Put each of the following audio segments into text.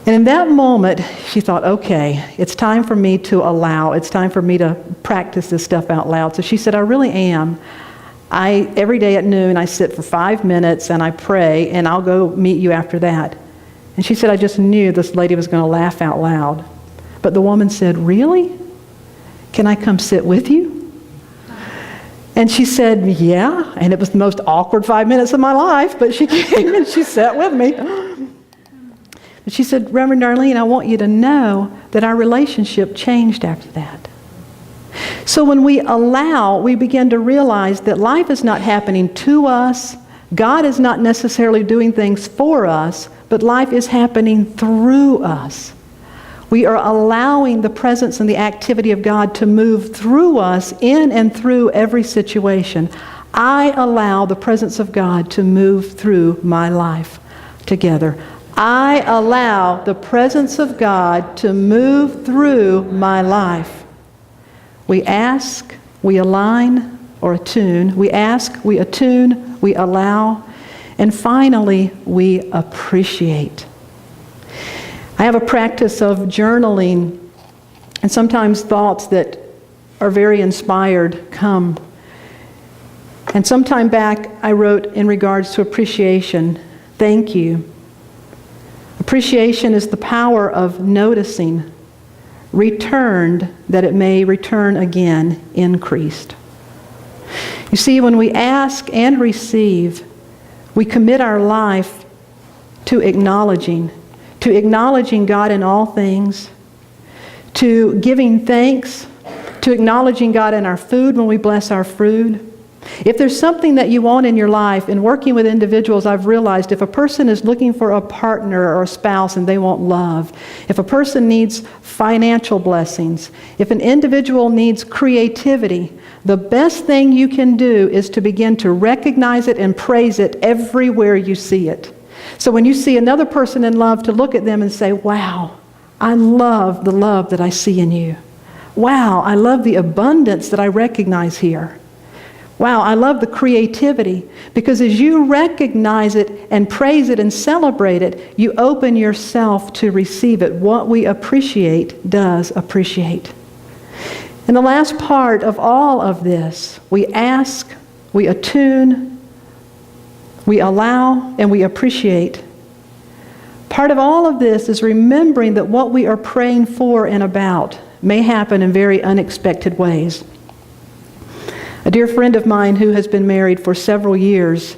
And in that moment, she thought, okay, it's time for me to allow, it's time for me to practice this stuff out loud. So she said, I really am. Every day at noon, I sit for 5 minutes and I pray, and I'll go meet you after that. And she said, I just knew this lady was going to laugh out loud. But the woman said, really? Can I come sit with you? And she said, yeah. And it was the most awkward 5 minutes of my life, but she came and she sat with me. But she said, Reverend Darlene, I want you to know that our relationship changed after that. So when we allow, we begin to realize that life is not happening to us. God is not necessarily doing things for us, but life is happening through us. We are allowing the presence and the activity of God to move through us in and through every situation. I allow the presence of God to move through my life together. I allow the presence of God to move through my life. We ask, we align or attune. We ask, we attune, we allow. And finally, we appreciate. I have a practice of journaling, and sometimes thoughts that are very inspired come. And some time back, I wrote in regards to appreciation, thank you. Appreciation is the power of noticing, returned that it may return again, increased. You see, when we ask and receive, we commit our life to acknowledging God in all things, to giving thanks, to acknowledging God in our food when we bless our food. If there's something that you want in your life, in working with individuals, I've realized if a person is looking for a partner or a spouse and they want love, if a person needs financial blessings, if an individual needs creativity, the best thing you can do is to begin to recognize it and praise it everywhere you see it. So when you see another person in love, to look at them and say, wow, I love the love that I see in you. Wow, I love the abundance that I recognize here. Wow, I love the creativity, because as you recognize it and praise it and celebrate it, you open yourself to receive it. What we appreciate does appreciate. And the last part of all of this, we ask, we attune, we allow, and we appreciate. Part of all of this is remembering that what we are praying for and about may happen in very unexpected ways. A dear friend of mine who has been married for several years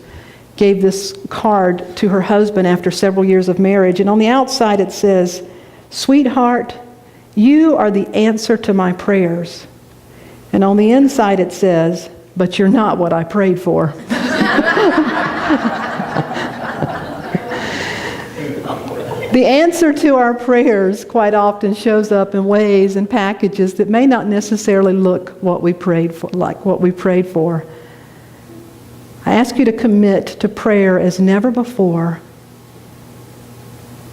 gave this card to her husband after several years of marriage, and on the outside it says, "Sweetheart, you are the answer to my prayers." And on the inside it says, "But you're not what I prayed for." The answer to our prayers quite often shows up in ways and packages that may not necessarily look what we prayed for, like what we prayed for. I ask you to commit to prayer as never before,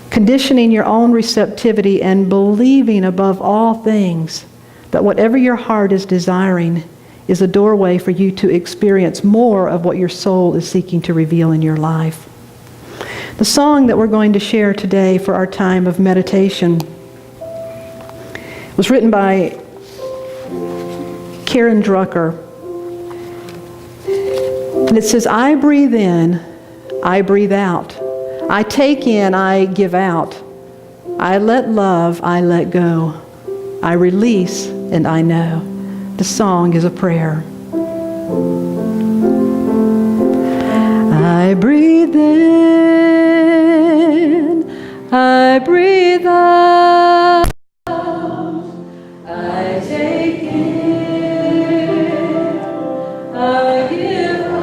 conditioning your own receptivity and believing above all things that whatever your heart is desiring is a doorway for you to experience more of what your soul is seeking to reveal in your life. The song that we're going to share today for our time of meditation was written by Karen Drucker. And it says, I breathe in, I breathe out. I take in, I give out. I let love, I let go. I release, and I know. The song is a prayer. I breathe in, I breathe out. I take in, I give out.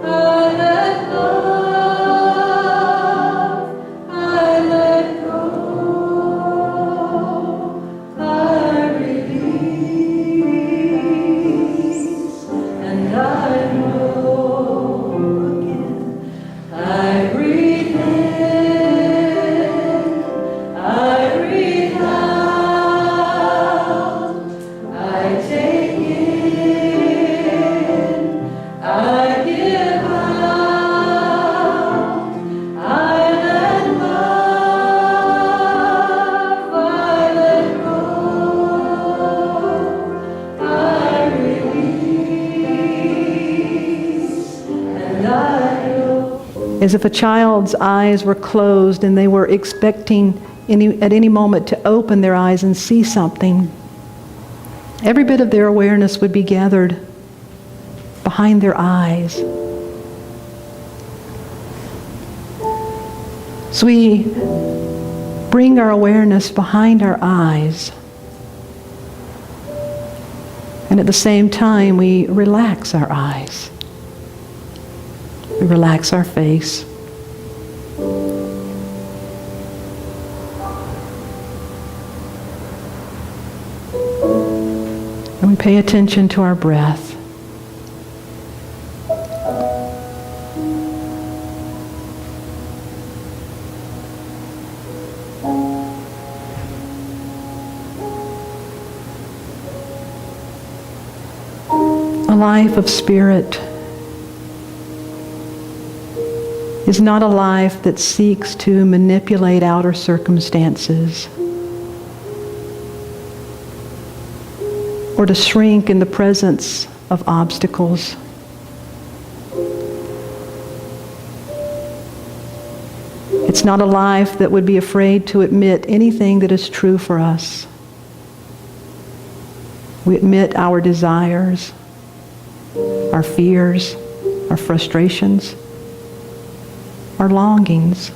I let love, I let go. I release, and I know again. I breathe in. as if a child's eyes were closed and they were expecting at any moment to open their eyes and see something. Every bit of their awareness would be gathered behind their eyes. So we bring our awareness behind our eyes, and at the same time we relax our eyes. We relax our face. And we pay attention to our breath. A life of spirit is not a life that seeks to manipulate outer circumstances or to shrink in the presence of obstacles. It's not a life that would be afraid to admit anything that is true for us. We admit our desires, our fears, our frustrations, our longings.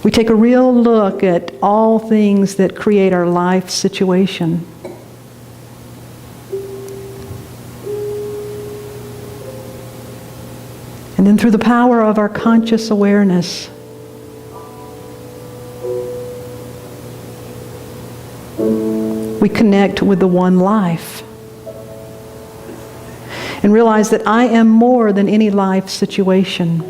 We take a real look at all things that create our life situation. And then through the power of our conscious awareness, we connect with the one life and realize that I am more than any life situation.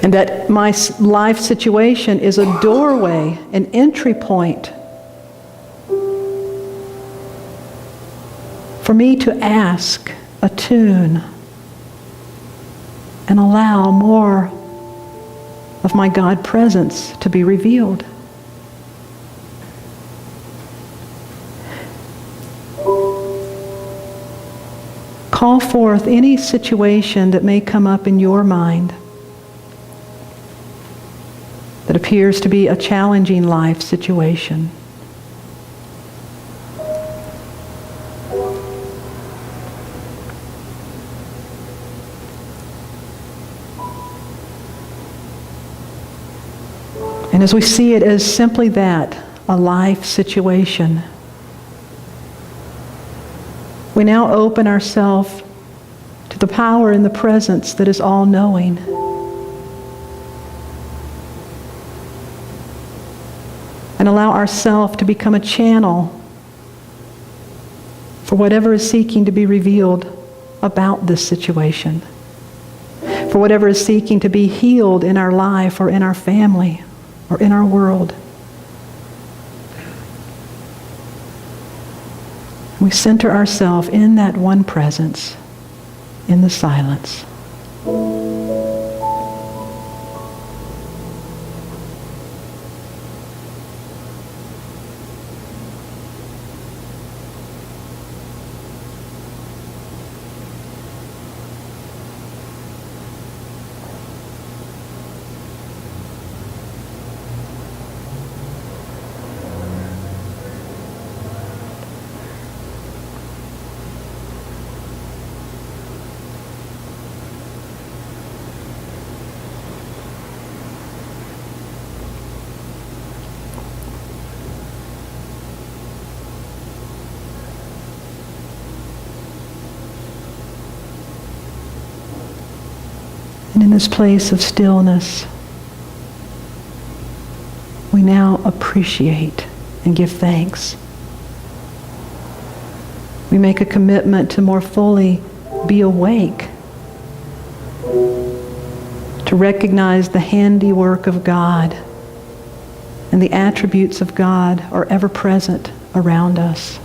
And that my life situation is a doorway, an entry point for me to ask, attune, and allow more of my God presence to be revealed. Call forth any situation that may come up in your mind that appears to be a challenging life situation. And as we see it as simply that, a life situation, we now open ourselves to the power and the presence that is all-knowing. And allow ourselves to become a channel for whatever is seeking to be revealed about this situation, for whatever is seeking to be healed in our life or in our family or in our world. We center ourselves in that one presence, in the silence. And in this place of stillness, we now appreciate and give thanks. We make a commitment to more fully be awake, to recognize the handiwork of God and the attributes of God are ever present around us.